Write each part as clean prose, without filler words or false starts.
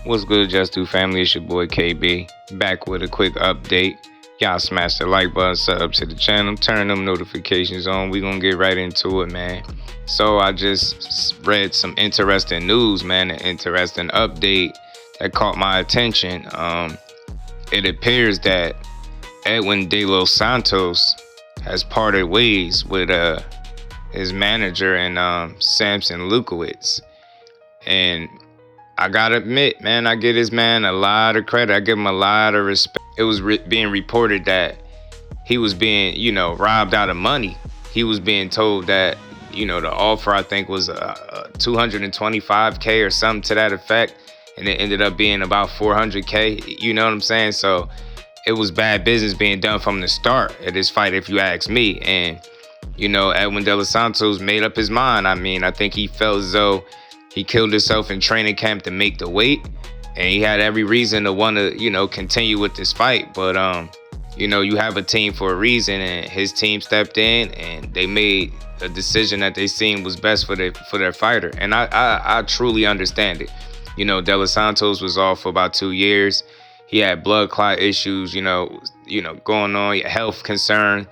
What's good, Just Do family? It's your boy KB, back with a quick update. Y'all smash the like button, sub to the channel, turn them notifications on. We gonna get right into it, man. So I just read some interesting news, man, an interesting update that caught my attention. It appears that Edwin de los Santos has parted ways with his manager and Sampson Lewkowicz. And I gotta admit, man, I give this man a lot of credit. I give him a lot of respect. It was being reported that he was being, robbed out of money. He was being told that, the offer I think was 225K or something to that effect, and it ended up being about 400K. You know what I'm saying? So it was bad business being done from the start of this fight, if you ask me. And Edwin de los Santos made up his mind. I mean, I think he felt as though he killed himself in training camp to make the weight, and he had every reason to want to, continue with this fight. But, you have a team for a reason, and his team stepped in and they made a decision that they seen was best for their fighter. And I truly understand it. De los Santos was off for about 2 years. He had blood clot issues, going on, health concern,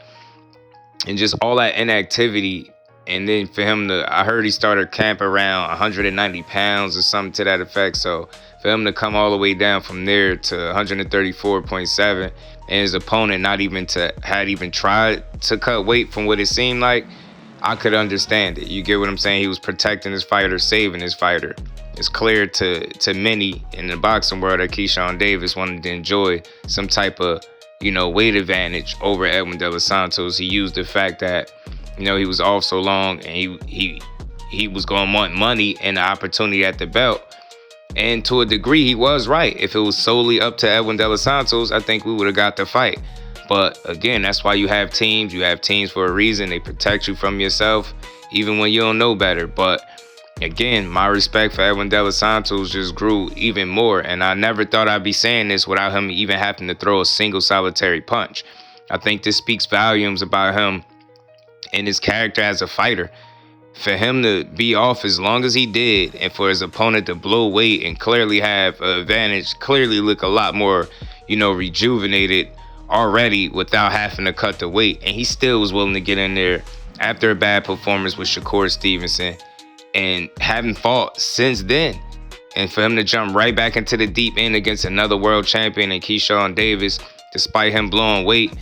and just all that inactivity. And then for him I heard he started camp around 190 pounds or something to that effect. So for him to come all the way down from there to 134.7, and his opponent had even tried to cut weight from what it seemed like, I could understand it. You get what I'm saying? He was protecting his fighter, saving his fighter. It's clear to many in the boxing world that Keyshawn Davis wanted to enjoy some type of, weight advantage over Edwin de los Santos. He used the fact that he was off so long, and he was going to want money and the opportunity at the belt. And to a degree, he was right. If it was solely up to Edwin de los Santos, I think we would have got the fight. But again, that's why you have teams. You have teams for a reason. They protect you from yourself, even when you don't know better. But again, my respect for Edwin de los Santos just grew even more. And I never thought I'd be saying this without him even having to throw a single solitary punch. I think this speaks volumes about him and his character as a fighter. For him to be off as long as he did, and for his opponent to blow weight and clearly have an advantage, clearly look a lot more, rejuvenated already without having to cut the weight. And he still was willing to get in there after a bad performance with Shakur Stevenson and haven't fought since then. And for him to jump right back into the deep end against another world champion in Keyshawn Davis, despite him blowing weight,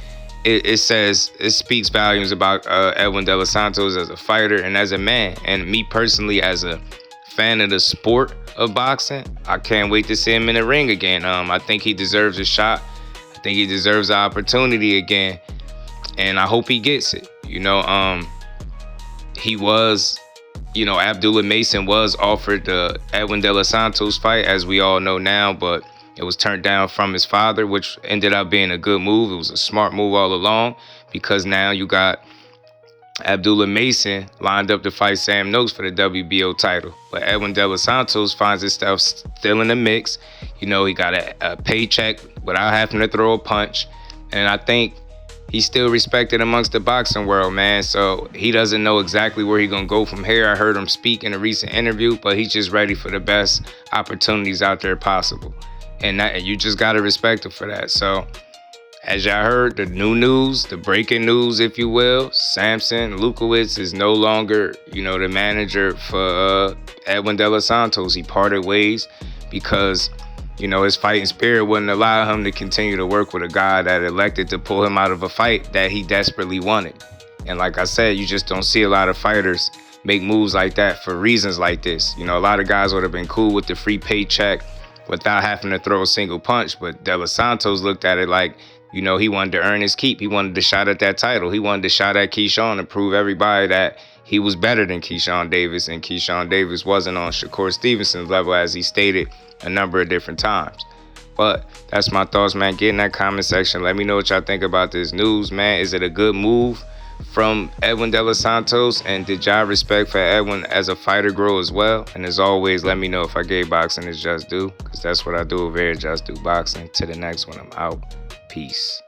it speaks volumes about Edwin de los Santos as a fighter and as a man. And me personally, as a fan of the sport of boxing, I can't wait to see him in the ring again. I think he deserves a shot. I think he deserves the opportunity again, and I hope he gets it. He was, Abdullah Mason was offered the Edwin de los Santos fight, as we all know now, but it was turned down from his father, which ended up being a good move. It was a smart move all along, because now you got Abdullah Mason lined up to fight Sam Noakes for the WBO title. But Edwin de los Santos finds himself still in the mix. He got a paycheck without having to throw a punch. And I think he's still respected amongst the boxing world, man. So he doesn't know exactly where he's going to go from here. I heard him speak in a recent interview, but he's just ready for the best opportunities out there possible. And you just got to respect him for that. So, as y'all heard, the new news, the breaking news, if you will, Sampson Lewkowicz is no longer, the manager for Edwin de los Santos. He parted ways because, his fighting spirit wouldn't allow him to continue to work with a guy that elected to pull him out of a fight that he desperately wanted. And like I said, you just don't see a lot of fighters make moves like that for reasons like this. A lot of guys would have been cool with the free paycheck without having to throw a single punch. But De Los Santos looked at it like, he wanted to earn his keep. He wanted to shot at that title. He wanted to shot at Keyshawn to prove everybody that he was better than Keyshawn Davis. And Keyshawn Davis wasn't on Shakur Stevenson's level, as he stated a number of different times. But that's my thoughts, man. Get in that comment section. Let me know what y'all think about this news, man. Is it a good move from Edwin de los Santos? And did y'all respect for Edwin as a fighter grow as well? And as always, let me know if I gave boxing is Just Do, because that's what I do over here at Just Do Boxing. To the next one, I'm out. Peace.